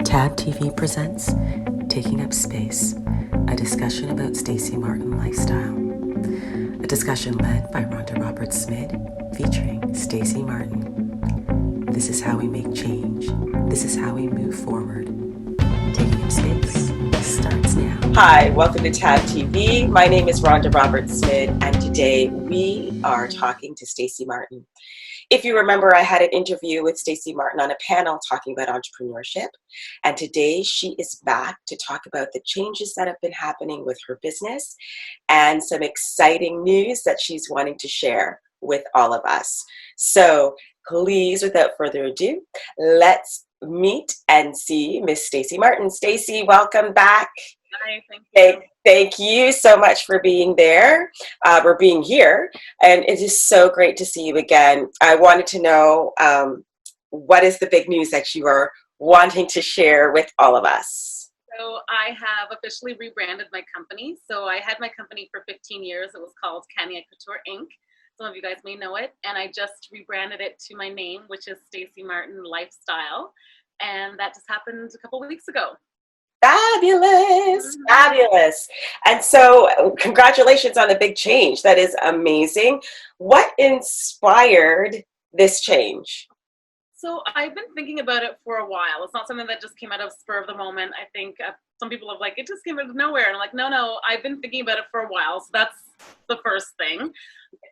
Tab TV presents Taking Up Space, a discussion about Stacey Martin lifestyle. A discussion led by Rhonda Roberts-Smith, featuring Stacey Martin. This is how we make change. This is how we move forward. Taking Up Space starts now. Hi, welcome to Tab TV. My name is Rhonda Roberts-Smith, and today we are talking to Stacey Martin. If you remember, I had an interview with Stacey Martin on a panel talking about entrepreneurship. And today she is back to talk about the changes that have been happening with her business and some exciting news that she's wanting to share with all of us. So please, without further ado, let's meet and see Miss Stacey Martin. Stacey, welcome back. Hi, thank you. Thank you so much for being there, or being here. And it is so great to see you again. I wanted to know what is the big news that you are wanting to share with all of us? So I have officially rebranded my company. So I had my company for 15 years. It was called Kenya Couture Inc. Some of you guys may know it. And I just rebranded it to my name, which is Stacey Martin Lifestyle. And that just happened a couple of weeks ago. Fabulous, fabulous. And so congratulations on the big change. That is amazing. What inspired this change? So I've been thinking about it for a while. It's not something that just came out of spur of the moment. I think some people have it just came out of nowhere. And I'm like, no, I've been thinking about it for a while. So that's the first thing.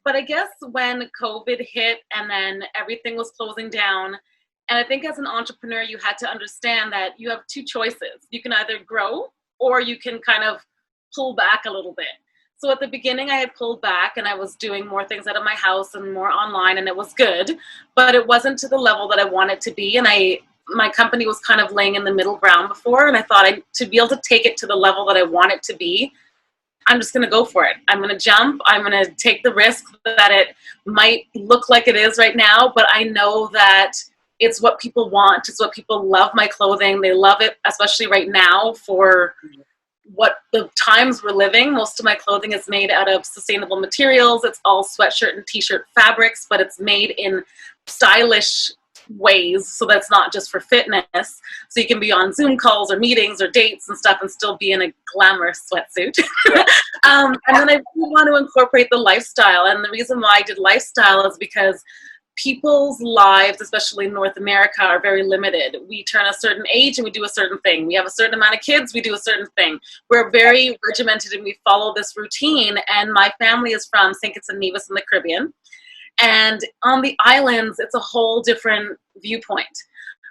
But I guess when COVID hit and then everything was closing down, and I think as an entrepreneur, you had to understand that you have two choices. You can either grow or you can kind of pull back a little bit. So at the beginning, I had pulled back and I was doing more things out of my house and more online, and it was good, but it wasn't to the level that I wanted to be. And my company was kind of laying in the middle ground before, and I thought to be able to take it to the level that I want it to be, I'm just going to go for it. I'm going to jump. I'm going to take the risk that it might look like it is right now, but I know that it's what people want. It's what people love. My clothing, they love it, especially right now for what the times we're living. Most of my clothing is made out of sustainable materials. It's all sweatshirt and t-shirt fabrics, but it's made in stylish ways. So that's not just for fitness. So you can be on Zoom calls or meetings or dates and stuff and still be in a glamorous sweatsuit. And then I really want to incorporate the lifestyle. And the reason why I did lifestyle is because people's lives, especially in North America, are very limited. We turn a certain age and we do a certain thing. We have a certain amount of kids, we do a certain thing. We're very regimented and we follow this routine. And my family is from St. Kitts and Nevis in the Caribbean. And on the islands, it's a whole different viewpoint.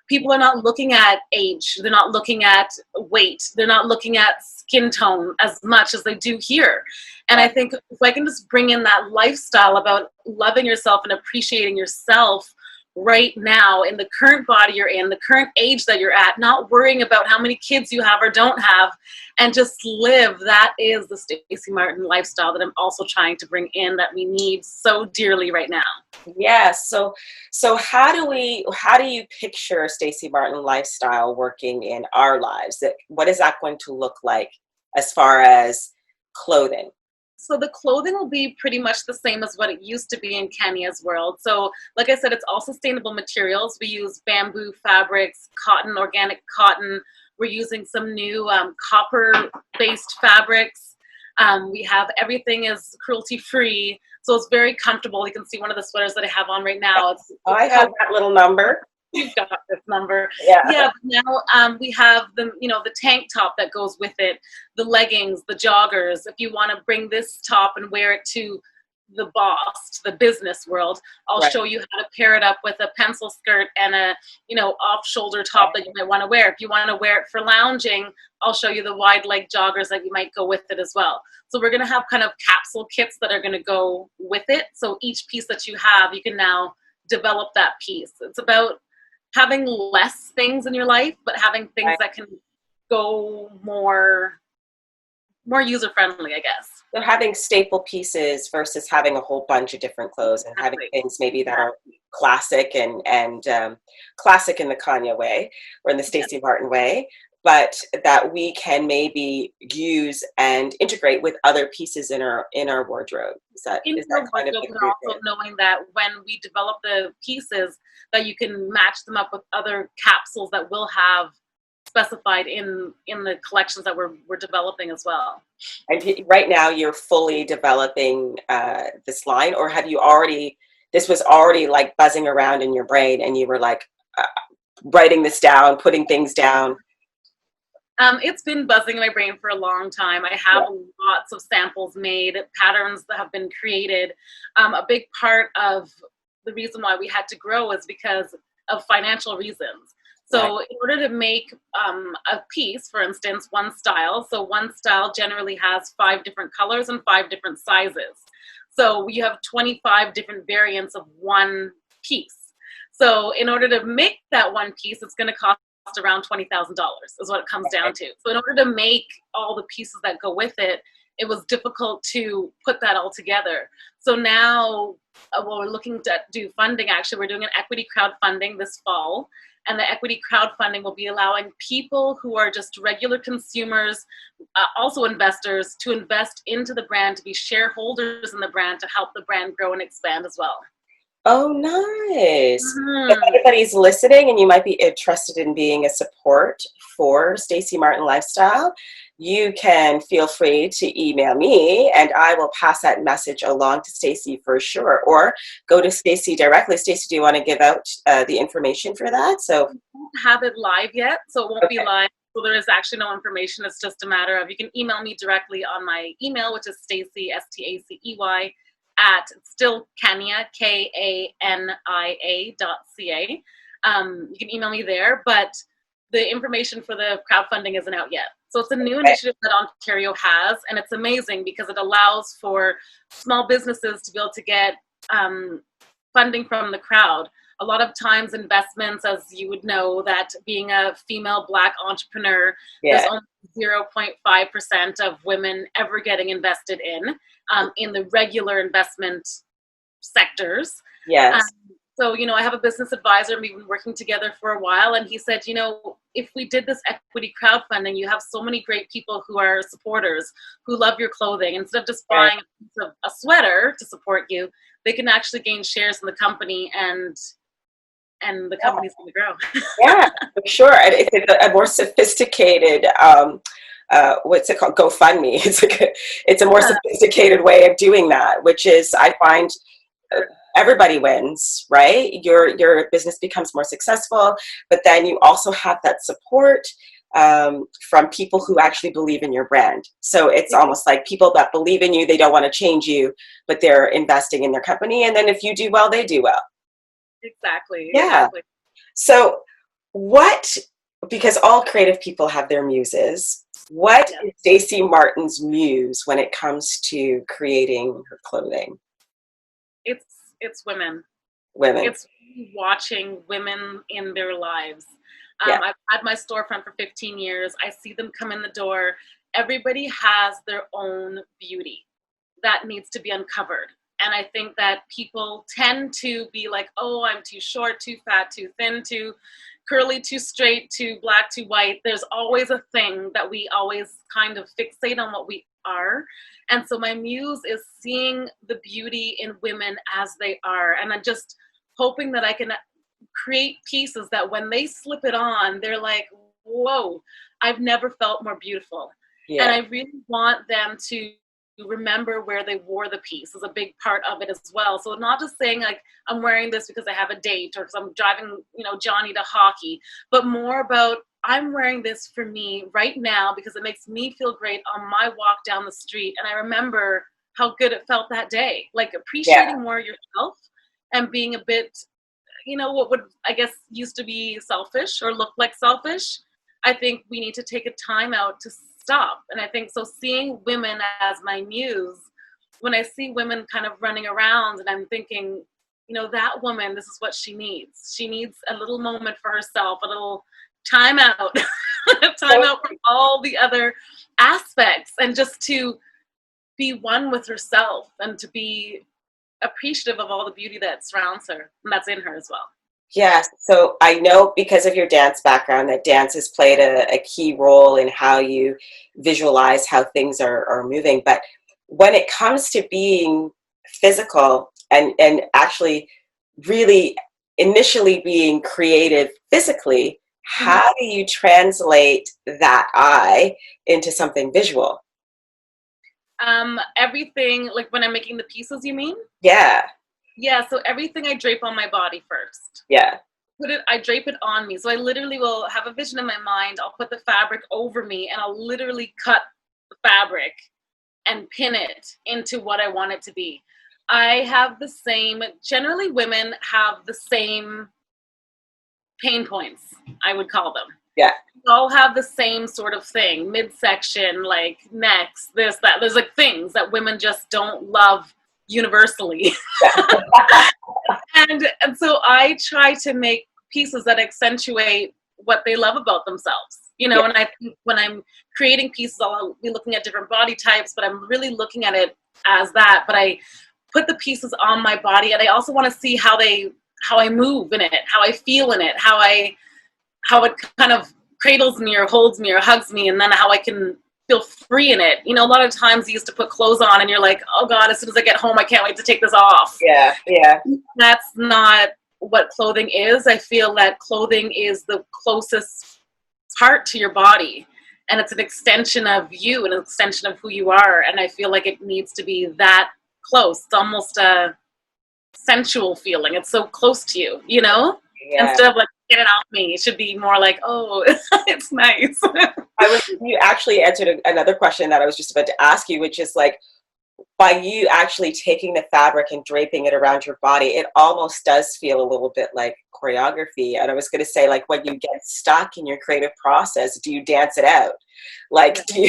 People are not looking at age. They're not looking at weight. They're not looking at skin tone as much as they do here. And I think if I can just bring in that lifestyle about loving yourself and appreciating yourself right now in the current body you're in, the current age that you're at, not worrying about how many kids you have or don't have, and just live, that is the Stacey Martin lifestyle that I'm also trying to bring in that we need so dearly right now. Yes. So how do you picture Stacey Martin lifestyle working in our lives? What is that going to look like as far as clothing? So the clothing will be pretty much the same as what it used to be in Kenya's world. So like I said, it's all sustainable materials. We use bamboo fabrics, cotton, organic cotton. We're using some new copper-based fabrics. We have everything is cruelty-free. So it's very comfortable. You can see one of the sweaters that I have on right now. I have that little number. You've got this number. Yeah. Now we have the tank top that goes with it, the leggings, the joggers. If you want to bring this top and wear it to the boss, to the business world, I'll show you how to pair it up with a pencil skirt and a off-shoulder top that you might want to wear. If you want to wear it for lounging, I'll show you the wide leg joggers that you might go with it as well. So we're going to have kind of capsule kits that are going to go with it. So each piece that you have, you can now develop that piece. It's about having less things in your life, but having things that can go more user-friendly, I guess. So having staple pieces versus having a whole bunch of different clothes, and having things maybe that are classic and classic in the Kanye way or in the Stacey Martin way, but that we can maybe use and integrate with other pieces in our wardrobe. Is that kind of the also knowing that when we develop the pieces, that you can match them up with other capsules that will have specified in the collections that we're developing as well. And right now you're fully developing this line, or have you already, this was already like buzzing around in your brain and you were like writing this down, putting things down? It's been buzzing in my brain for a long time. I have lots of samples made, patterns that have been created. A big part of the reason why we had to grow is because of financial reasons. So in order to make a piece, for instance, one style, so one style generally has 5 different colors and 5 different sizes. So you have 25 different variants of one piece. So in order to make that one piece, it's going to cost around $20,000 is what it comes down to. So in order to make all the pieces that go with it, it was difficult to put that all together. So now we're looking to do funding. Actually, we're doing an equity crowdfunding this fall. And the equity crowdfunding will be allowing people who are just regular consumers, also investors, to invest into the brand, to be shareholders in the brand, to help the brand grow and expand as well. Oh, nice. If anybody's listening and you might be interested in being a support for Stacey Martin Lifestyle, you can feel free to email me and I will pass that message along to Stacey for sure, or go to Stacey directly. Stacey, do you want to give out the information for that? So we don't have it live yet, so it won't be live. So there is actually no information. It's just a matter of, you can email me directly on my email, which is Stacey, Stacey, at still Kania, KANIA.ca. You can email me there, but the information for the crowdfunding isn't out yet. So it's a new initiative that Ontario has, and it's amazing because it allows for small businesses to be able to get funding from the crowd. A lot of times investments, as you would know, that being a female Black entrepreneur, there's only 0.5% of women ever getting invested in the regular investment sectors. Yes. So, I have a business advisor and we've been working together for a while. And he said, if we did this equity crowdfunding, you have so many great people who are supporters, who love your clothing. Instead of just buying a sweater to support you, they can actually gain shares in the company and the company's going to grow. Yeah, for sure. And it's a more sophisticated, what's it called? GoFundMe. It's a more sophisticated way of doing that, which is, I find, everybody wins, right? Your business becomes more successful, but then you also have that support from people who actually believe in your brand. So it's almost like people that believe in you, they don't want to change you, but they're investing in their company. And then if you do well, they do well. Exactly. Yeah. Exactly. So because all creative people have their muses, what is Stacey Martin's muse when it comes to creating her clothing? It's women. Women. It's watching women in their lives. I've had my storefront for 15 years. I see them come in the door. Everybody has their own beauty that needs to be uncovered. And I think that people tend to be like, oh, I'm too short, too fat, too thin, too curly, too straight, too black, too white. There's always a thing that we always kind of fixate on what we are. And so my muse is seeing the beauty in women as they are. And I'm just hoping that I can create pieces that when they slip it on, they're like, whoa, I've never felt more beautiful. Yeah. And I really want them to remember where they wore the piece is a big part of it as well. So not just saying like, I'm wearing this because I have a date or because I'm driving, Johnny to hockey, but more about I'm wearing this for me right now because it makes me feel great on my walk down the street. And I remember how good it felt that day, like appreciating more yourself and being a bit, what would I guess used to be selfish or look like selfish. I think we need to take a time out to stop. And I think so seeing women as my muse, when I see women kind of running around and I'm thinking, that woman, this is what she needs. She needs a little moment for herself, a little time out, time out from all the other aspects and just to be one with herself and to be appreciative of all the beauty that surrounds her and that's in her as well. Yes. So I know because of your dance background that dance has played a key role in how you visualize how things are moving. But when it comes to being physical and actually really initially being creative physically, How do you translate that eye into something visual? Everything, like when I'm making the pieces, you mean? Yeah. Yeah, so everything I drape on my body first. Yeah. I drape it on me. So I literally will have a vision in my mind. I'll put the fabric over me and I'll literally cut the fabric and pin it into what I want it to be. I have the same, generally women have the same pain points, I would call them. Yeah. We all have the same sort of thing, midsection, like necks, this, that. There's like things that women just don't love universally. and so I try to make pieces that accentuate what they love about themselves. You know, Yeah. and I think when I'm creating pieces, I'll be looking at different body types, but I'm really looking at it as that. But I put the pieces on my body, and I also want to see how I move in it, how I feel in it, how it kind of cradles me or holds me or hugs me, and then how I can feel free in it. You know, a lot of times you used to put clothes on and you're like, oh God, as soon as I get home, I can't wait to take this off. Yeah. Yeah. That's not what clothing is. I feel that clothing is the closest part to your body, and it's an extension of you and an extension of who you are. And I feel like it needs to be that close. It's almost a sensual feeling. It's so close to you, you know? Yeah. Instead of like, get it off me, it should be more like, oh, it's nice. You actually answered another question that I was just about to ask you, which is like, by you actually taking the fabric and draping it around your body, it almost does feel a little bit like choreography. And I was going to say, like, when you get stuck in your creative process, do you dance it out? Like, do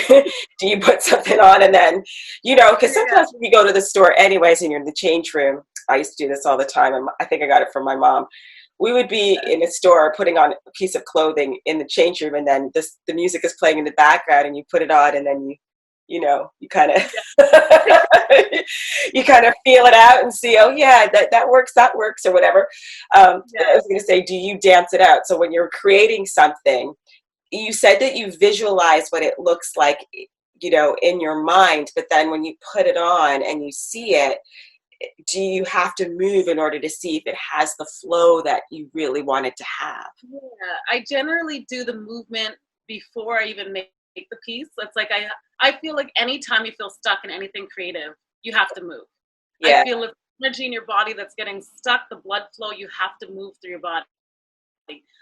you put something on and then, you know, because sometimes when you go to the store anyways and you're in the change room, I used to do this all the time, and I think I got it from my mom. We would be in a store putting on a piece of clothing in the change room, and then the music is playing in the background, and you put it on, and then you kind of you kind of feel it out and see, oh yeah, that works or whatever. I was going to say, do you dance it out? So when you're creating something, you said that you visualize what it looks like, you know, in your mind, but then when you put it on and you see it, do you have to move in order to see if it has the flow that you really want it to have? Yeah, I generally do the movement before I even make the piece. It's like I feel like anytime you feel stuck in anything creative, you have to move. Yeah. I feel if energy in your body that's getting stuck, the blood flow, you have to move through your body.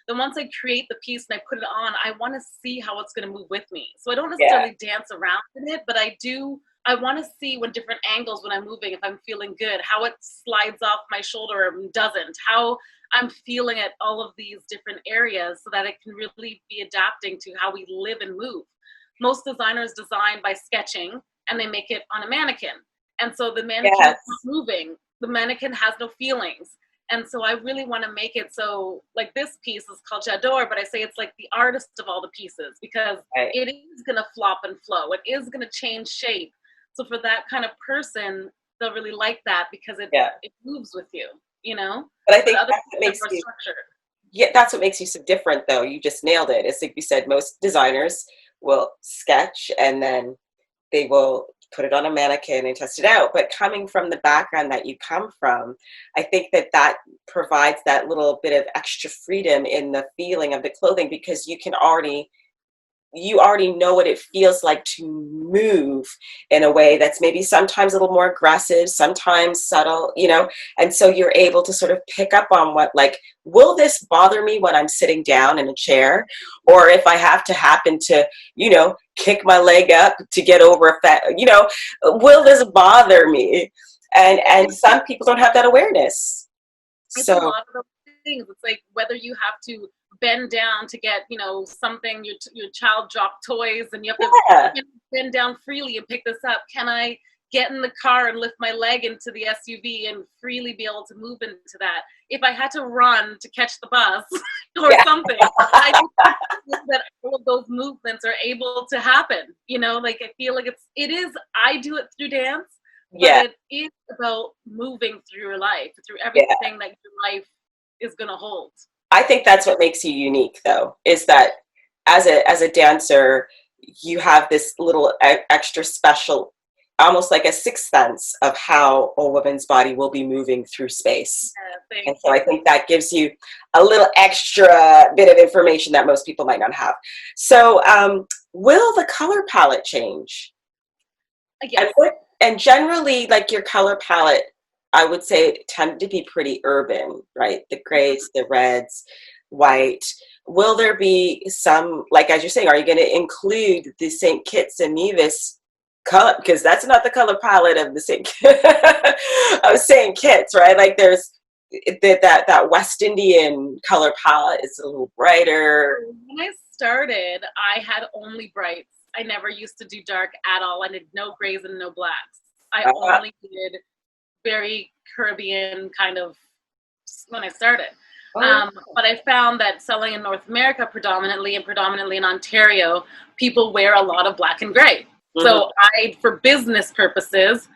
Then once I create the piece and I put it on, I want to see how it's going to move with me. So I don't necessarily dance around in it, but I want to see when different angles when I'm moving, if I'm feeling good, how it slides off my shoulder and doesn't, how I'm feeling at all of these different areas so that it can really be adapting to how we live and move. Most designers design by sketching and they make it on a mannequin. And so the mannequin is not moving. The mannequin has no feelings. And so I really want to make it so, like, this piece is called J'adore, but I say it's like the artist of all the pieces, because it is going to flop and flow. It is going to change shape. So for that kind of person, they'll really like that because it moves with you, you know? But I think that's what makes you, that's what makes you so different, though. You just nailed it. It's like you said, most designers will sketch and then they will put it on a mannequin and test it out. But coming from the background that you come from, I think that provides that little bit of extra freedom in the feeling of the clothing, because you already know what it feels like to move in a way that's maybe sometimes a little more aggressive, sometimes subtle, you know, and so you're able to sort of pick up on what, like, will this bother me when I'm sitting down in a chair? Or if I have to happen to, you know, kick my leg up to get over a fat, you know, will this bother me? And some people don't have that awareness. It's a lot of those things. It's like whether you have to bend down to get, you know, something, your child dropped toys and you have to bend down freely and pick this up. Can I get in the car and lift my leg into the SUV and freely be able to move into that? If I had to run to catch the bus or something, I think that all of those movements are able to happen. You know, like, I feel like I do it through dance, but it is about moving through your life, through everything that your life is going to hold. I think that's what makes you unique, though, is that as a dancer, you have this little extra special almost like a sixth sense of how a woman's body will be moving through space. And so I think that gives you a little extra bit of information that most people might not have. So will the color palette change? Yes. And generally, like your color palette, I would say tend to be pretty urban, right? The grays, the reds, white. Will there be some, like as you're saying, are you going to include the St. Kitts and Nevis color? Because that's not the color palette of the St. Kitts, right? Like there's that West Indian color palette is a little brighter. When I started, I had only brights. I never used to do dark at all. I did no grays and no blacks. I only did very Caribbean kind of when I started. But I found that selling in North America predominantly in Ontario, people wear a lot of black and gray. Mm-hmm. So I, for business purposes,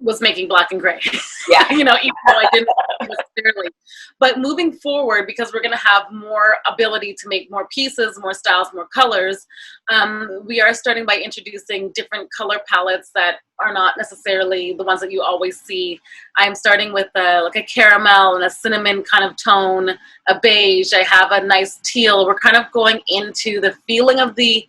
was making black and gray. Yeah. Even though I didn't necessarily. But moving forward, because we're going to have more ability to make more pieces, more styles, more colors, we are starting by introducing different color palettes that are not necessarily the ones that you always see. I'm starting with like a caramel and a cinnamon kind of tone, a beige. I have a nice teal. We're kind of going into the feeling of the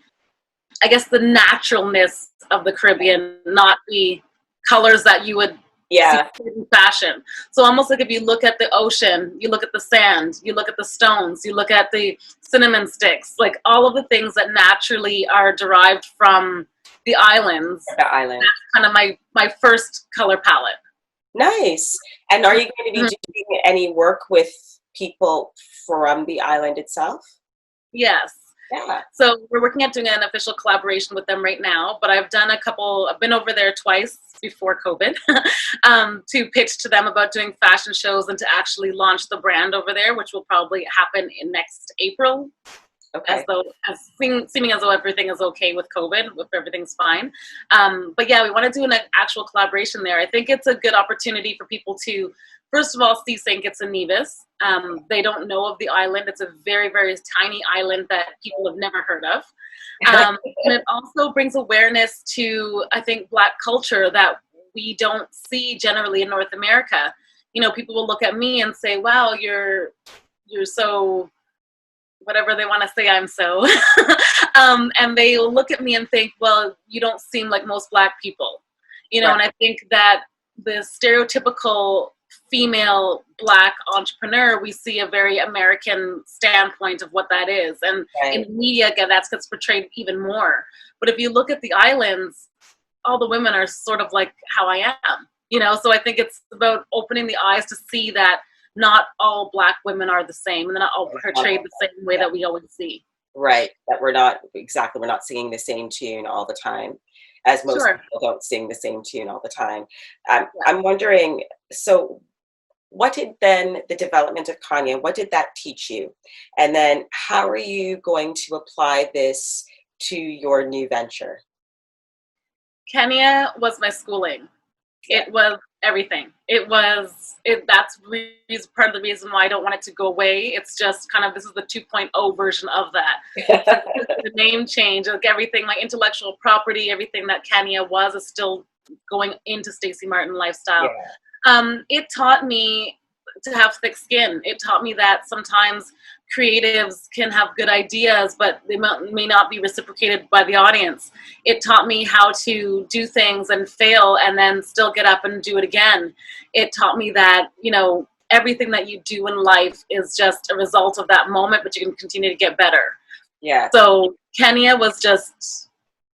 naturalness of the Caribbean, not the colors that you would see in fashion. So almost like if you look at the ocean, you look at the sand, you look at the stones, you look at the cinnamon sticks, like all of the things that naturally are derived from the islands. The island. That's kind of my first color palette. Nice. And are you going to be doing any work with people from the island itself? Yes. Yeah. So we're working at doing an official collaboration with them right now, but I've been over there twice before COVID to pitch to them about doing fashion shows and to actually launch the brand over there, which will probably happen in next April. Okay. Seeming as though everything is okay with COVID, if everything's fine. But yeah, we want to do an actual collaboration there. I think it's a good opportunity for people to, first of all, see St. Kitts and Nevis. They don't know of the island. It's a very, very tiny island that people have never heard of. And it also brings awareness to, I think, Black culture that we don't see generally in North America. People will look at me and say, wow, you're so, whatever they want to say, I'm so. And they will look at me and think, well, you don't seem like most Black people. And I think that the stereotypical female Black entrepreneur, we see a very American standpoint of what that is. And in the media, that gets portrayed even more. But if you look at the islands, all the women are sort of like how I am, so I think it's about opening the eyes to see that not all Black women are the same and they're not all portrayed the same way that we always see. Right. That we're not singing the same tune all the time, as most people don't sing the same tune all the time. I'm wondering, so what did then the development of Kenya, what did that teach you? And then how are you going to apply this to your new venture? Kenya was my schooling. It was everything. That's part of the reason why I don't want it to go away. It's just kind of, this is the 2.0 version of that. The name change, like everything, my intellectual property, everything that Kenya was is still going into Stacey Martin Lifestyle. Yeah. It taught me to have thick skin. It taught me that sometimes creatives can have good ideas, but they may not be reciprocated by the audience. It taught me how to do things and fail and then still get up and do it again. It taught me that, everything that you do in life is just a result of that moment, but you can continue to get better. Yeah. So Kenya was just,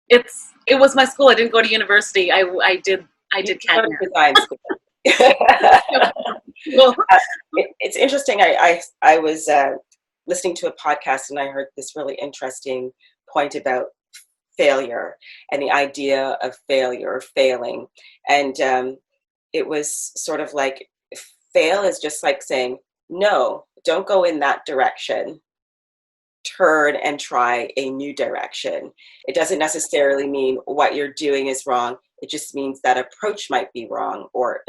it was my school. I didn't go to university. I did Kenya. Design school. It's interesting. I was listening to a podcast and I heard this really interesting point about failure and the idea of failure or failing. And it was sort of like, fail is just like saying, no, don't go in that direction. Turn and try a new direction. It doesn't necessarily mean what you're doing is wrong. It just means that approach might be wrong or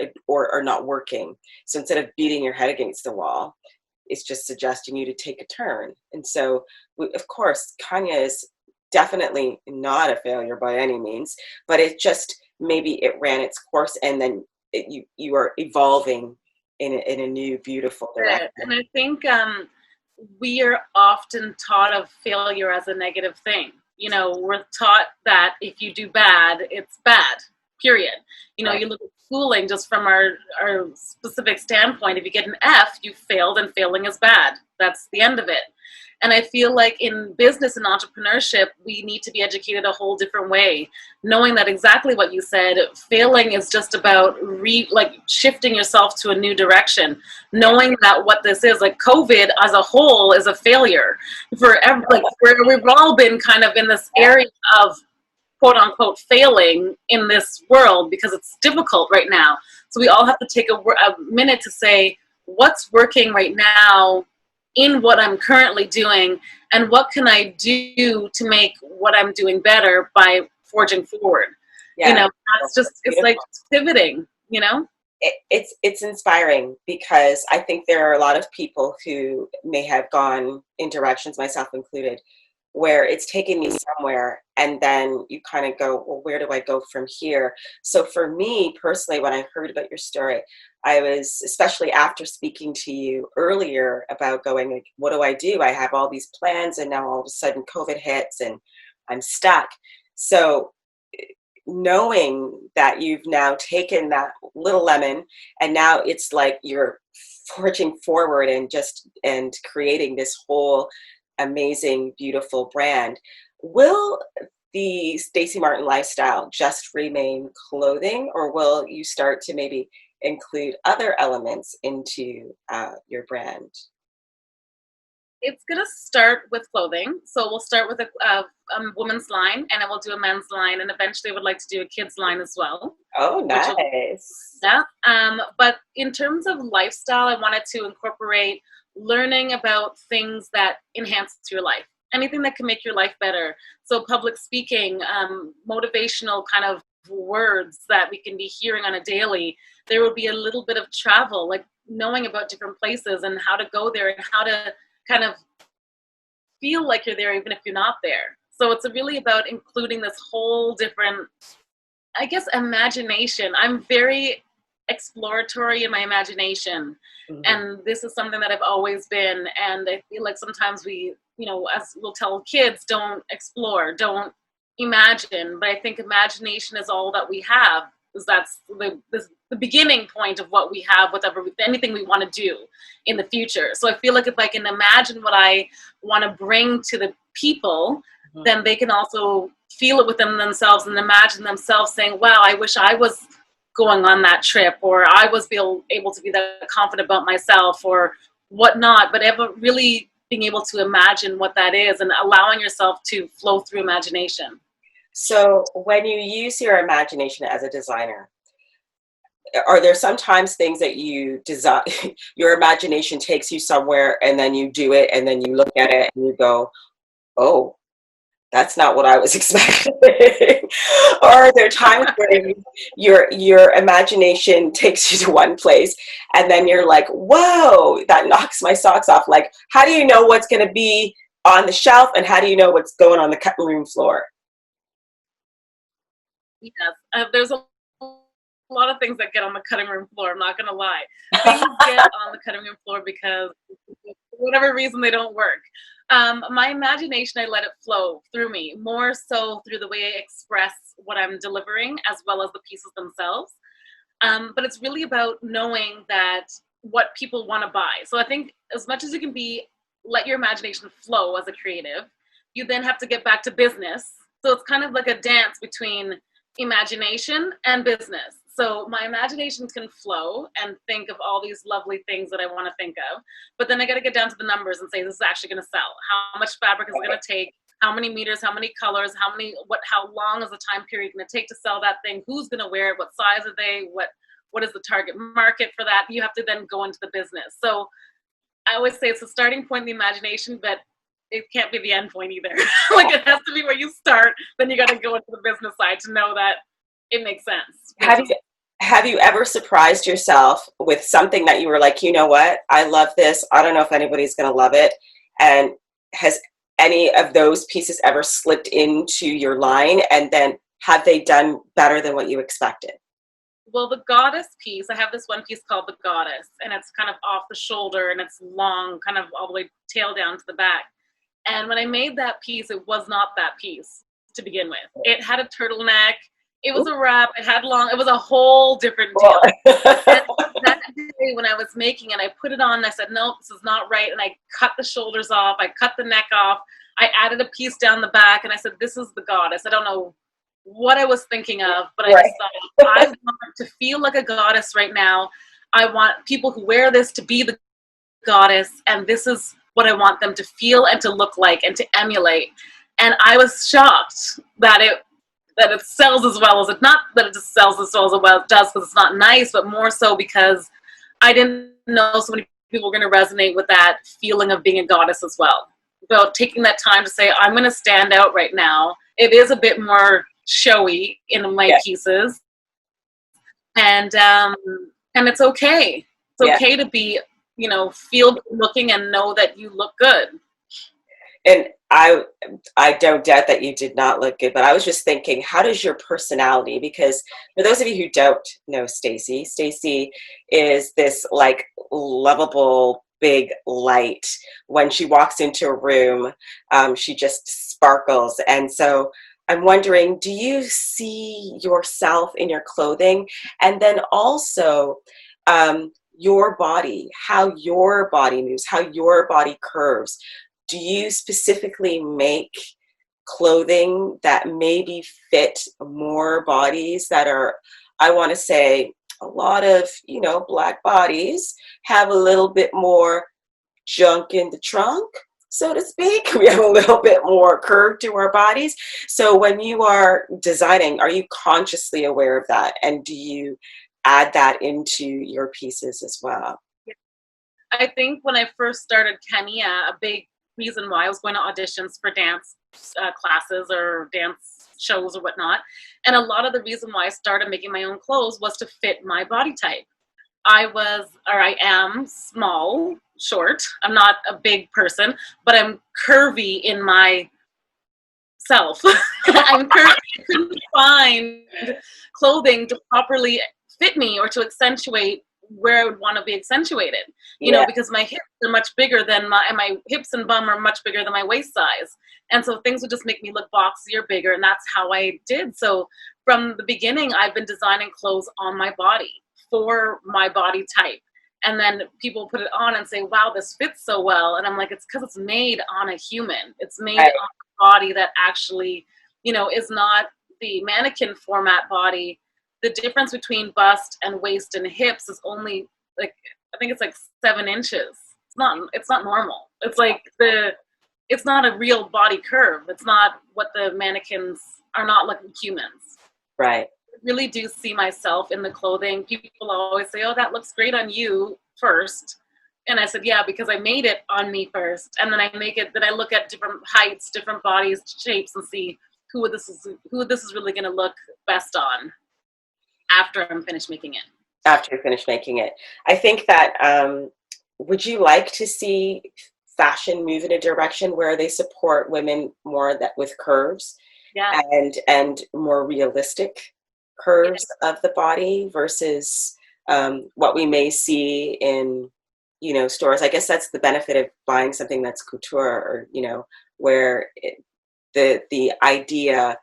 not working. So instead of beating your head against the wall, it's just suggesting you to take a turn. And so, of course, Kenya is definitely not a failure by any means, but it just maybe it ran its course, and then you are evolving in a new, beautiful direction. And I think we are often taught of failure as a negative thing. You know, we're taught that if you do bad, it's bad, period. You know, Right. you look at schooling just from our specific standpoint. If you get an F, you failed, and failing is bad. That's the end of it. And I feel like in business and entrepreneurship, we need to be educated a whole different way, knowing that exactly what you said, failing is just about shifting yourself to a new direction, knowing that what this is, like COVID as a whole is a failure we've all been kind of in this area of quote unquote failing in this world because it's difficult right now. So we all have to take a minute to say, what's working right now in what I'm currently doing, and what can I do to make what I'm doing better by forging forward? Yeah. You know, it's like pivoting, you know? It's inspiring, because I think there are a lot of people who may have gone in directions, myself included, where it's taken me somewhere, and then you kind of go, well, where do I go from here? So for me personally, when I heard about your story, I was, especially after speaking to you earlier about going, like, what do I do? I have all these plans, and now all of a sudden COVID hits and I'm stuck. So knowing that you've now taken that little lemon, and now it's like you're forging forward and creating this whole amazing, beautiful brand. Will the Stacey Martin lifestyle just remain clothing, or will you start to maybe include other elements into your brand? It's going to start with clothing. So we'll start with a women's line, and then we'll do a men's line, and eventually I would like to do a kids line as well. Oh, nice. But in terms of lifestyle, I wanted to incorporate learning about things that enhance your life, anything that can make your life better. So public speaking, motivational kind of words that we can be hearing on a daily. There will be a little bit of travel, like knowing about different places and how to go there and how to kind of feel like you're there even if you're not there. So it's really about including this whole different, I guess, imagination. I'm very exploratory in my imagination. Mm-hmm. And this is something that I've always been. And I feel like sometimes we, you know, as we'll tell kids, don't explore, don't imagine. But I think imagination is all that we have. Is that's the beginning point of what we have, anything we want to do in the future. So I feel like if I can imagine what I want to bring to the people, mm-hmm. then they can also feel it within themselves and imagine themselves saying, wow, I wish I was going on that trip, or I was able to be that confident about myself or whatnot, but ever really being able to imagine what that is and allowing yourself to flow through imagination. So when you use your imagination as a designer, are there sometimes things that you design, your imagination takes you somewhere and then you do it and then you look at it and you go, oh, that's not what I was expecting? Or are there times where your imagination takes you to one place and then you're like, whoa, that knocks my socks off? Like, how do you know what's going to be on the shelf, and how do you know what's going on the cutting room floor? Yes, there's a lot of things that get on the cutting room floor. I'm not going to lie. Things get on the cutting room floor because for whatever reason they don't work. My imagination, I let it flow through me, more so through the way I express what I'm delivering as well as the pieces themselves. But it's really about knowing that what people want to buy. So I think as much as you can let your imagination flow as a creative, you then have to get back to business. So it's kind of like a dance between imagination and business. So my imagination can flow and think of all these lovely things that I want to think of, but then I got to get down to the numbers and say, this is actually going to sell. How much fabric is it going to take? How many meters? How many colors? How long is the time period going to take to sell that thing? Who's going to wear it? What size are they? What is the target market for that? You have to then go into the business. So I always say it's the starting point in the imagination, but it can't be the end point either. Like, it has to be where you start, then you got to go into the business side to know that it makes sense. Have you ever surprised yourself with something that you were like, you know what, I love this, I don't know if anybody's going to love it? And has any of those pieces ever slipped into your line and then have they done better than what you expected? Well, the goddess piece, I have this one piece called the goddess, and it's kind of off the shoulder and it's long, kind of all the way tail down to the back. And when I made that piece, it was not that piece to begin with. It had a turtleneck. It was a wrap. It was a whole different deal. And that day when I was making it, I put it on and I said, nope, this is not right. And I cut the shoulders off. I cut the neck off. I added a piece down the back and I said, this is the goddess. I don't know what I was thinking of, but I just thought, I want to feel like a goddess right now. I want people who wear this to be the goddess, and this is what I want them to feel and to look like and to emulate. And I was shocked that it sells as well as it, not that it just sells as well as it does because it's not nice, but more so because I didn't know so many people were going to resonate with that feeling of being a goddess as well. About taking that time to say, I'm going to stand out right now. It is a bit more showy in my pieces, and it's okay. It's okay to be, feel good looking and know that you look good. And I don't doubt that you did not look good, but I was just thinking, how does your personality, because for those of you who don't know Stacy is this like lovable big light. When she walks into a room, she just sparkles. And so I'm wondering, do you see yourself in your clothing? And then also your body, how your body moves, how your body curves. Do you specifically make clothing that maybe fit more bodies that are, I want to say, a lot of, Black bodies have a little bit more junk in the trunk, so to speak. We have a little bit more curve to our bodies. So when you are designing, are you consciously aware of that? And do you add that into your pieces as well? I think when I first started Kenya, a big reason why I was going to auditions for dance classes or dance shows or whatnot. And a lot of the reason why I started making my own clothes was to fit my body type. I am small, short. I'm not a big person, but I'm curvy in my self. I'm curvy. I couldn't find clothing to properly fit me or to accentuate where I would want to be accentuated, because my hips are much bigger than my hips and bum are much bigger than my waist size. And so things would just make me look boxy or bigger. And that's how I did. So from the beginning, I've been designing clothes on my body for my body type. And then people put it on and say, wow, this fits so well. And I'm like, it's because it's made on a human. It's made on a body that actually, is not the mannequin format body. The difference between bust and waist and hips is only I think it's like 7 inches. It's not normal. It's like it's not a real body curve. It's not what the mannequins are, not like humans. Right. I really do see myself in the clothing. People always say, oh, that looks great on you first. And I said, yeah, because I made it on me first. And then then I look at different heights, different bodies, shapes, and see who this is really going to look best on after I'm finished making it. After you finish making it. I think that, would you like to see fashion move in a direction where they support women more with curves and more realistic curves of the body versus what we may see in, stores? I guess that's the benefit of buying something that's couture, or, where the idea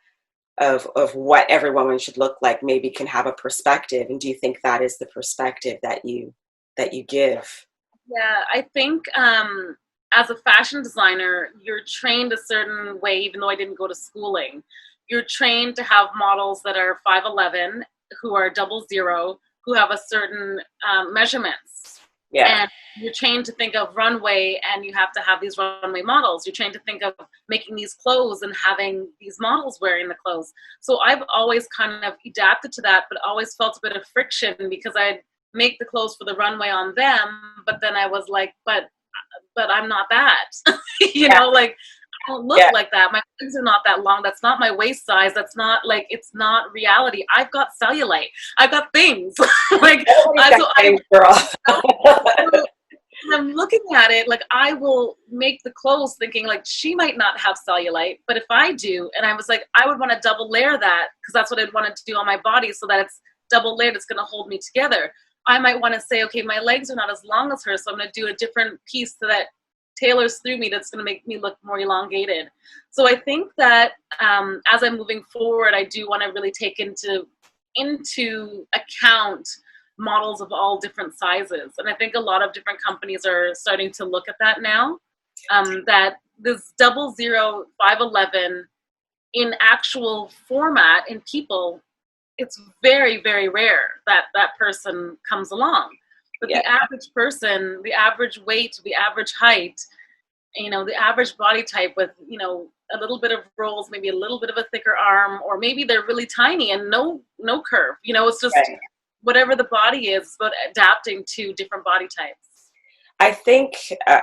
of what every woman should look like maybe can have a perspective. And do you think that is the perspective that you give? Yeah, I think as a fashion designer, you're trained a certain way, even though I didn't go to schooling. You're trained to have models that are 5'11", who are 00, who have a certain measurements. Yeah. And you're trained to think of runway, and you have to have these runway models. You're trained to think of making these clothes and having these models wearing the clothes. So I've always kind of adapted to that, but always felt a bit of friction because I'd make the clothes for the runway on them, but then I was like, but I'm not that. I don't look like that. My legs are not that long. That's not my waist size. That's not it's not reality. I've got cellulite. I've got things. And I'm looking at it, like, I will make the clothes thinking, like, she might not have cellulite, but if I do, and I was like, I would want to double layer that, because that's what I'd want to do on my body, so that it's double layered, it's going to hold me together. I might want to say, okay, my legs are not as long as her, so I'm going to do a different piece so that tailors through me, that's going to make me look more elongated. So I think that as I'm moving forward, I do want to really take into account models of all different sizes. And I think a lot of different companies are starting to look at that now, that this 00, 5'11" in actual format in people, it's very, very rare that that person comes along. But the average person, the average weight, the average height, the average body type with, a little bit of rolls, maybe a little bit of a thicker arm, or maybe they're really tiny and no curve. It's just whatever the body is, but adapting to different body types. I think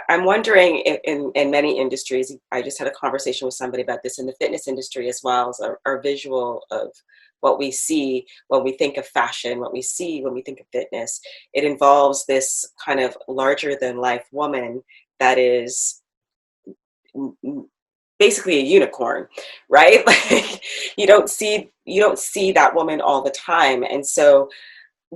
I'm wondering in many industries, I just had a conversation with somebody about this in the fitness industry as well, as our visual of what we see when we think of fashion, what we see when we think of fitness. It involves this kind of larger than life woman that is basically a unicorn, right? Like you don't see that woman all the time. And so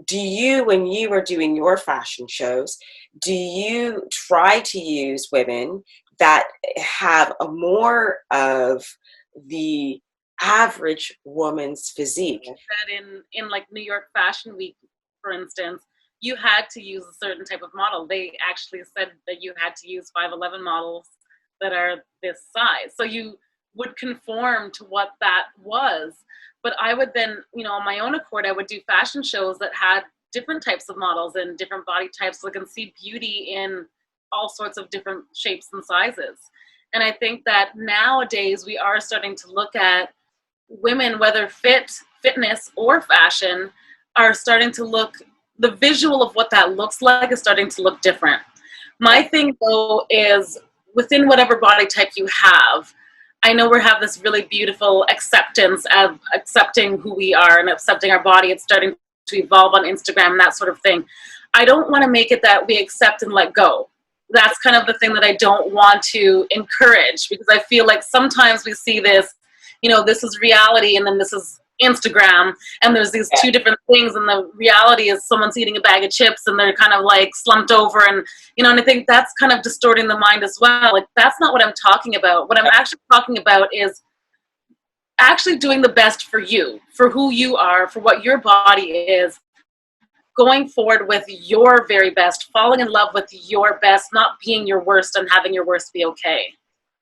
do you, when you are doing your fashion shows, do you try to use women that have a more of the average woman's physique? That in like New York Fashion Week, for instance, you had to use a certain type of model. They actually said that you had to use 5'11" models that are this size. So you would conform to what that was. But I would then, on my own accord, I would do fashion shows that had different types of models and different body types, so I can see beauty in all sorts of different shapes and sizes. And I think that nowadays we are starting to look at women, whether fitness or fashion, are starting to look, the visual of what that looks like is starting to look different. My thing though is within whatever body type you have, I know we have this really beautiful acceptance of accepting who we are and accepting our body. It's starting to evolve on Instagram and that sort of thing. I don't want to make it that we accept and let go. That's kind of the thing that I don't want to encourage, because I feel like sometimes we see this, this is reality and then this is Instagram, and there's these two different things, and the reality is someone's eating a bag of chips and they're kind of like slumped over, and and I think that's kind of distorting the mind as well. Like, that's not what I'm talking about. What I'm actually talking about is actually doing the best for you, for who you are, for what your body is, going forward with your very best, falling in love with your best, not being your worst and having your worst be okay.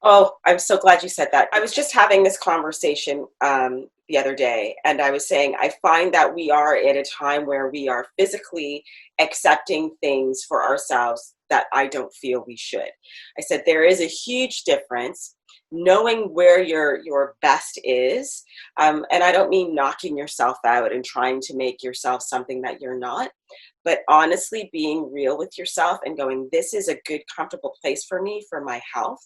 Oh, I'm so glad you said that. I was just having this conversation the other day, and I was saying, I find that we are at a time where we are physically accepting things for ourselves that I don't feel we should. I said, there is a huge difference knowing where your best is. And I don't mean knocking yourself out and trying to make yourself something that you're not, but honestly being real with yourself and going, this is a good, comfortable place for me, for my health.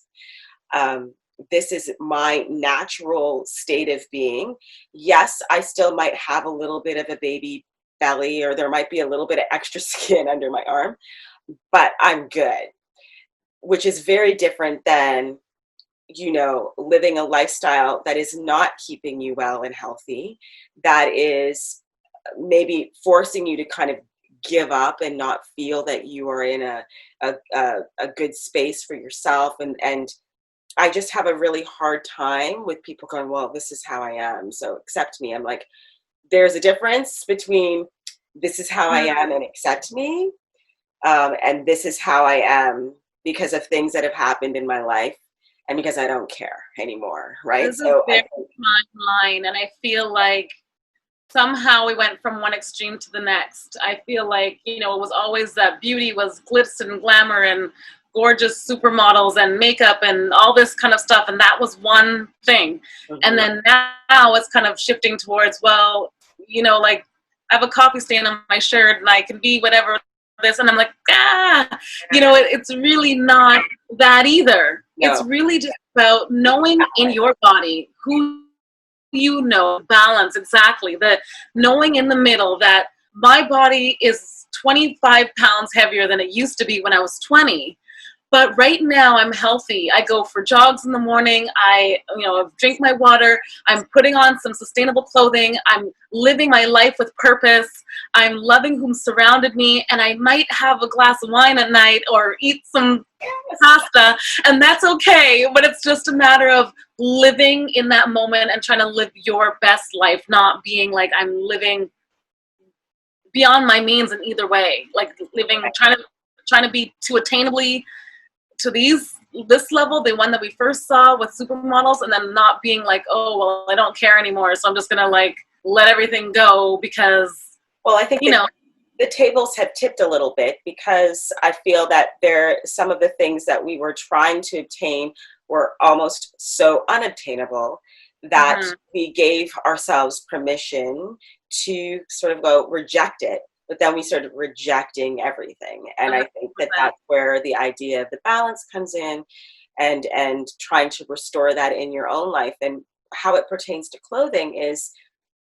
This is my natural state of being. Yes, I still might have a little bit of a baby belly, or there might be a little bit of extra skin under my arm, but I'm good, which is very different than, living a lifestyle that is not keeping you well and healthy, that is maybe forcing you to kind of give up and not feel that you are in a good space for yourself. And I just have a really hard time with people going, well, this is how I am, so accept me. I'm like, there's a difference between this is how I am and accept me, and this is how I am because of things that have happened in my life and because I don't care anymore, right? This is a very fine line, and I feel like somehow we went from one extreme to the next. I feel like, it was always that beauty was glitz and glamour and gorgeous supermodels and makeup and all this kind of stuff, and that was one thing. Mm-hmm. And then now it's kind of shifting towards, well, like, I have a coffee stain on my shirt and I can be whatever this, and I'm like, it's really not that either. No. It's really just about knowing in your body who balance, exactly, the knowing in the middle that my body is 25 pounds heavier than it used to be when I was 20. But right now I'm healthy. I go for jogs in the morning. I drink my water. I'm putting on some sustainable clothing. I'm living my life with purpose. I'm loving whom surrounded me. And I might have a glass of wine at night or eat some pasta. And that's okay. But it's just a matter of living in that moment and trying to live your best life, not being like I'm living beyond my means in either way. Like living, trying to be too attainably to this level, the one that we first saw with supermodels, and then not being like, oh well, I don't care anymore, so I'm just gonna like let everything go because, well, I think the tables have tipped a little bit, because I feel that some of the things that we were trying to obtain were almost so unobtainable that we gave ourselves permission to sort of go reject it. But then we started rejecting everything. And I think that that's where the idea of the balance comes in, and trying to restore that in your own life. And how it pertains to clothing is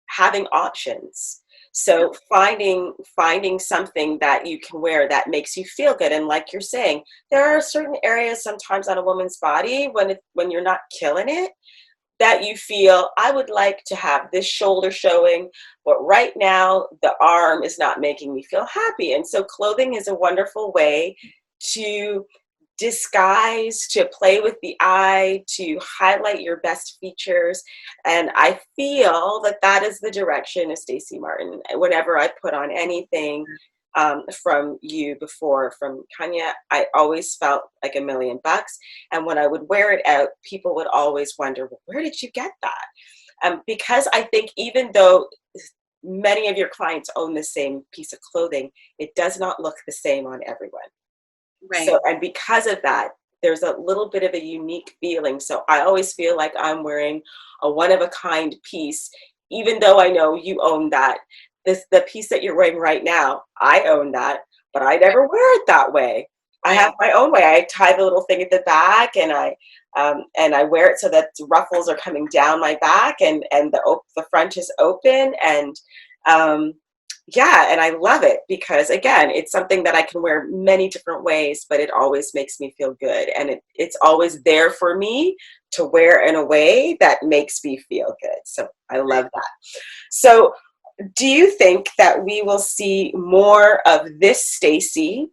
having options. So finding something that you can wear that makes you feel good. And like you're saying, there are certain areas sometimes on a woman's body when you're not killing it, that you feel, I would like to have this shoulder showing, but right now the arm is not making me feel happy. And so clothing is a wonderful way to disguise, to play with the eye, to highlight your best features. And I feel that that is the direction of Stacey Martin. Whenever I put on anything from you before, from Kanye, I always felt like $1,000,000. And when I would wear it out, people would always wonder, well, where did you get that? Because I think even though many of your clients own the same piece of clothing, it does not look the same on everyone. Right. So, and because of that, there's a little bit of a unique feeling. So I always feel like I'm wearing a one-of-a-kind piece, even though I know you own that. The piece that you're wearing right now, I own that, but I never wear it that way. I have my own way. I tie the little thing at the back, and I wear it so that the ruffles are coming down my back, and the front is open, and and I love it because, again, it's something that I can wear many different ways, but it always makes me feel good, and it's always there for me to wear in a way that makes me feel good. So I love that. So do you think that we will see more of this Stacy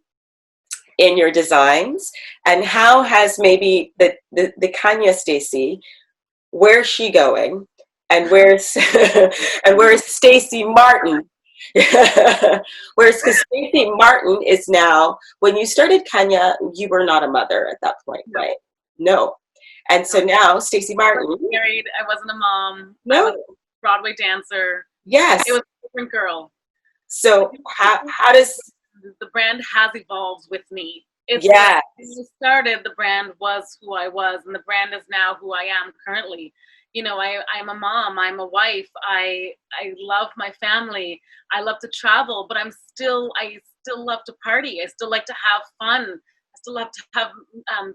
in your designs? And how has maybe the Kanye Stacy, where's she going? And where's Stacey Martin? Whereas Stacey Martin is now, when you started Kenya, you were not a mother at that point, right? No. And so now Stacey Martin. I wasn't married. I wasn't a mom. No. I was a Broadway dancer. Yes. It was a different girl. So how does the brand has evolved with me? It's yes. When you started, the brand was who I was, and the brand is now who I am currently. You know, I'm a mom, I'm a wife, I love my family, I love to travel, but I still love to party. I still like to have fun. I still love to have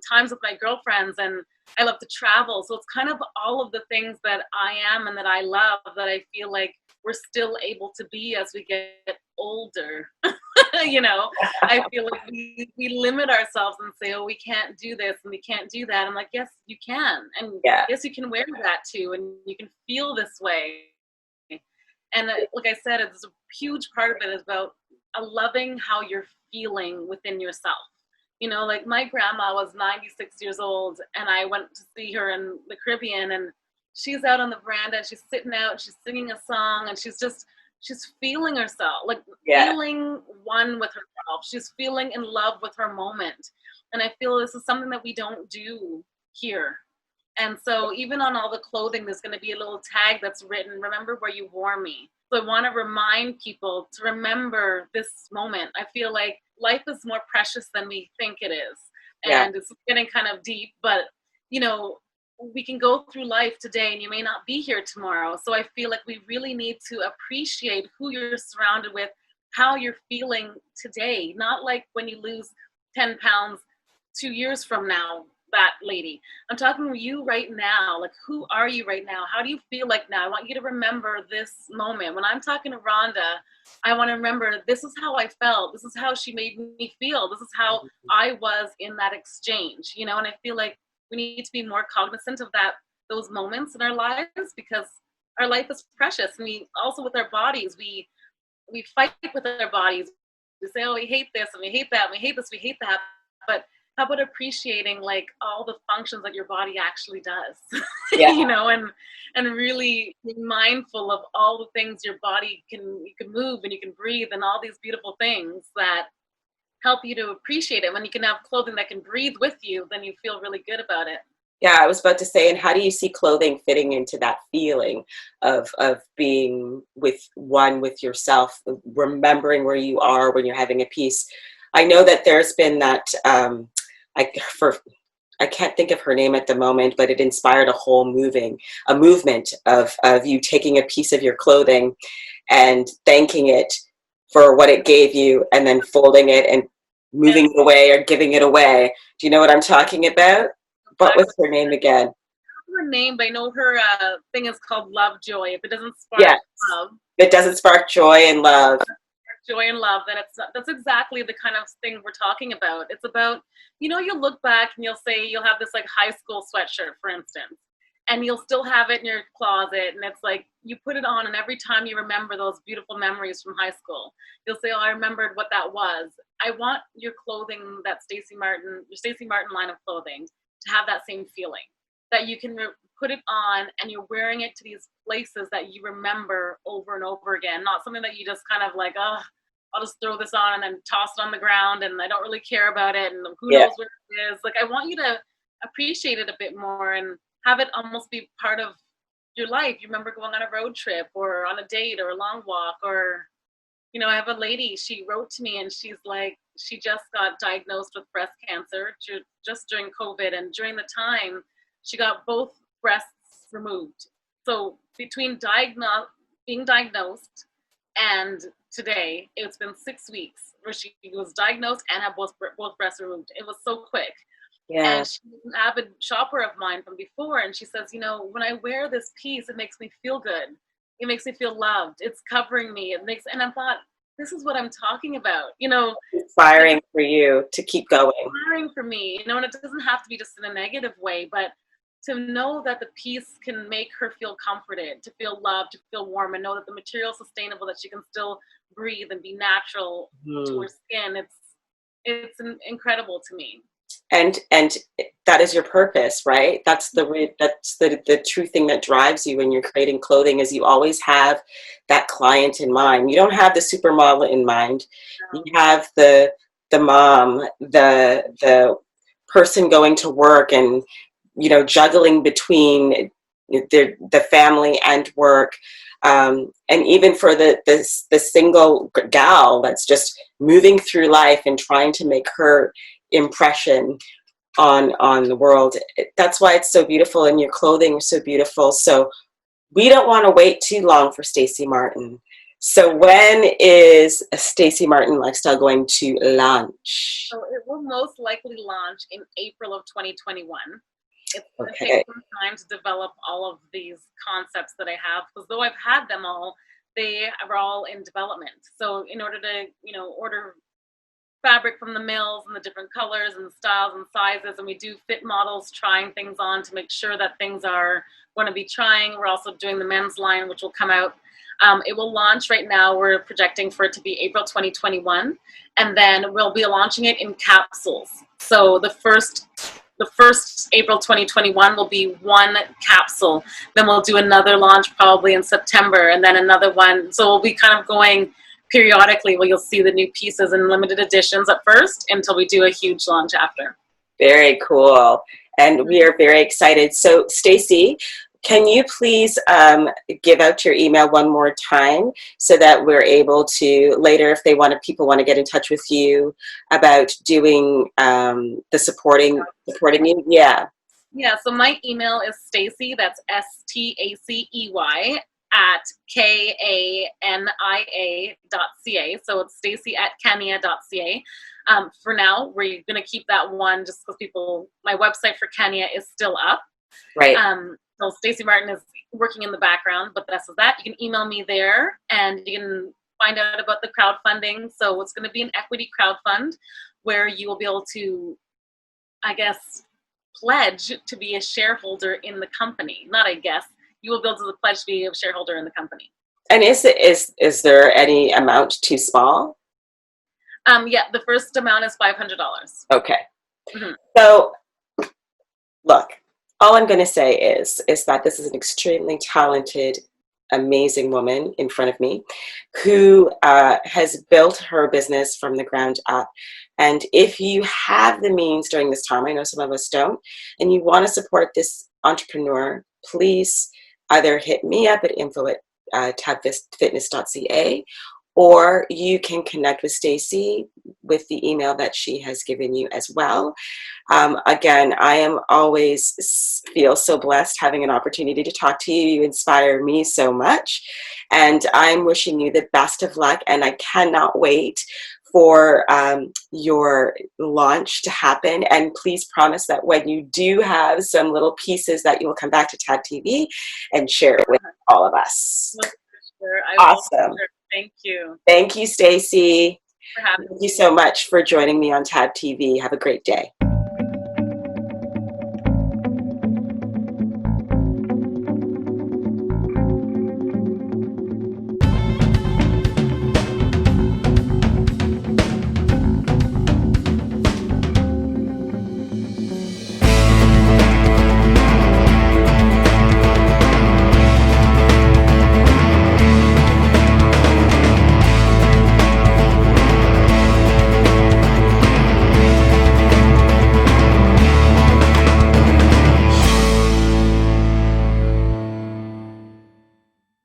times with my girlfriends, and I love to travel. So it's kind of all of the things that I am and that I love that I feel like we're still able to be as we get older. You know, I feel like we limit ourselves and say, oh, we can't do this and we can't do that. I'm like, yes, you can. And yes, you can wear that too. And you can feel this way. And like I said, it's a huge part of it is about loving how you're feeling within yourself. You know, like my grandma was 96 years old, and I went to see her in the Caribbean, and she's out on the veranda, and she's sitting out, she's singing a song, and she's feeling herself, like feeling one with herself. She's feeling in love with her moment. And I feel this is something that we don't do here. And so even on all the clothing, there's going to be a little tag that's written, remember where you wore me. So I want to remind people to remember this moment. I feel like life is more precious than we think it is. And it's getting kind of deep, but you know, we can go through life today and you may not be here tomorrow. So I feel like we really need to appreciate who you're surrounded with, how you're feeling today. Not like when you lose 10 pounds 2 years from now, that lady. I'm talking to you right now. Like, who are you right now? How do you feel like now? I want you to remember this moment. When I'm talking to Rhonda, I want to remember this is how I felt. This is how she made me feel. This is how I was in that exchange, you know? And I feel like we need to be more cognizant of those moments in our lives, because our life is precious. And we also, with our bodies, we fight with our bodies. We say, oh, we hate this and we hate that and we hate this, we hate that. But how about appreciating like all the functions that your body actually does? Yeah. You know, and really being mindful of all the things your body you can move and you can breathe, and all these beautiful things that help you to appreciate it. When you can have clothing that can breathe with you, then you feel really good about it. Yeah, I was about to say, and how do you see clothing fitting into that feeling of being with yourself, remembering where you are when you're having a piece? I know that there's been that, I can't think of her name at the moment, but it inspired a movement of you taking a piece of your clothing and thanking it for what it gave you, and then folding it and moving it away or giving it away. Do you know what I'm talking about? What was her name again? I don't know her name, but I know her thing is called Love Joy. If it doesn't spark love, it doesn't spark joy and love. Joy and love, then that's exactly the kind of thing we're talking about. It's about, you know, you'll look back and you'll say, you'll have this like high school sweatshirt, for instance, and you'll still have it in your closet, and it's like you put it on, and every time you remember those beautiful memories from high school, you'll say, oh, I remembered what that was. I want your clothing, your Stacey Martin line of clothing, to have that same feeling, that you can put it on and you're wearing it to these places that you remember over and over again, not something that you just kind of like, oh, I'll just throw this on and then toss it on the ground and I don't really care about it and who knows where it is. Like, I want you to appreciate it a bit more and have it almost be part of your life. You remember going on a road trip or on a date or a long walk, or, you know, I have a lady, she wrote to me and she's like, she just got diagnosed with breast cancer just during COVID. And during the time, she got both breasts removed. So between being diagnosed and today, it's been 6 weeks where she was diagnosed and had both breasts removed. It was so quick. Yeah. And she's an avid shopper of mine from before. And she says, you know, when I wear this piece, it makes me feel good. It makes me feel loved. It's covering me. And I thought, this is what I'm talking about, you know. Inspiring for you to keep going. Inspiring for me, you know, and it doesn't have to be just in a negative way, but to know that the piece can make her feel comforted, to feel loved, to feel warm, and know that the material is sustainable, that she can still breathe and be natural to her skin. It's incredible to me. And that is your purpose, right? That's the true thing that drives you when you're creating clothing, is you always have that client in mind. You don't have the supermodel in mind. No. You have the mom, the person going to work and, you know, juggling between the family and work. And even for the single gal that's just moving through life and trying to make her impression on the world. That's why it's so beautiful, and your clothing is so beautiful. So we don't want to wait too long for Stacey Martin. So when is a Stacey Martin Lifestyle going to launch? So it will most likely launch in April of 2021. It's going to take some time to develop all of these concepts that I have, because though I've had them all, they are all in development. So in order to, you know, order fabric from the mills and the different colors and styles and sizes, and we do fit models, trying things on to make sure that things are going to be trying. We're also doing the men's line, which will come out. It will launch right now. We're projecting for it to be April 2021, and then we'll be launching it in capsules. So the first April 2021 will be one capsule. Then we'll do another launch probably in September, and then another one. So we'll be kind of going periodically, where you'll see the new pieces in limited editions at first until we do a huge launch after. Very cool. And we are very excited. So Stacy, can you please give out your email one more time so that we're able to later, if people want to get in touch with you about doing the supporting you? Yeah. Yeah, so my email is Stacy, that's Stacey, at kania.ca. So it's Stacy at kania.ca. For now, we're going to keep that one just because my website for Kania is still up. Right. So Stacey Martin is working in the background, but that's that. You can email me there and you can find out about the crowdfunding. So it's going to be an equity crowdfund where you will be able to, I guess, pledge to be a shareholder in the company. You will be able to pledge to be a shareholder in the company. And is there any amount too small? Yeah, the first amount is $500. Okay. Mm-hmm. So, look, all I'm going to say is that this is an extremely talented, amazing woman in front of me who has built her business from the ground up. And if you have the means during this time, I know some of us don't, and you want to support this entrepreneur, please either hit me up at info@tabfitness.ca, or you can connect with Stacy with the email that she has given you as well. Again, I am always feel so blessed having an opportunity to talk to you. You inspire me so much, and I'm wishing you the best of luck, and I cannot wait for your launch to happen. And please promise that when you do have some little pieces that you will come back to Tab TV and share it with all of us. Sure. Awesome. Thank you. Thank you, Stacy. For having me. Thank you so much for joining me on Tab TV. Have a great day.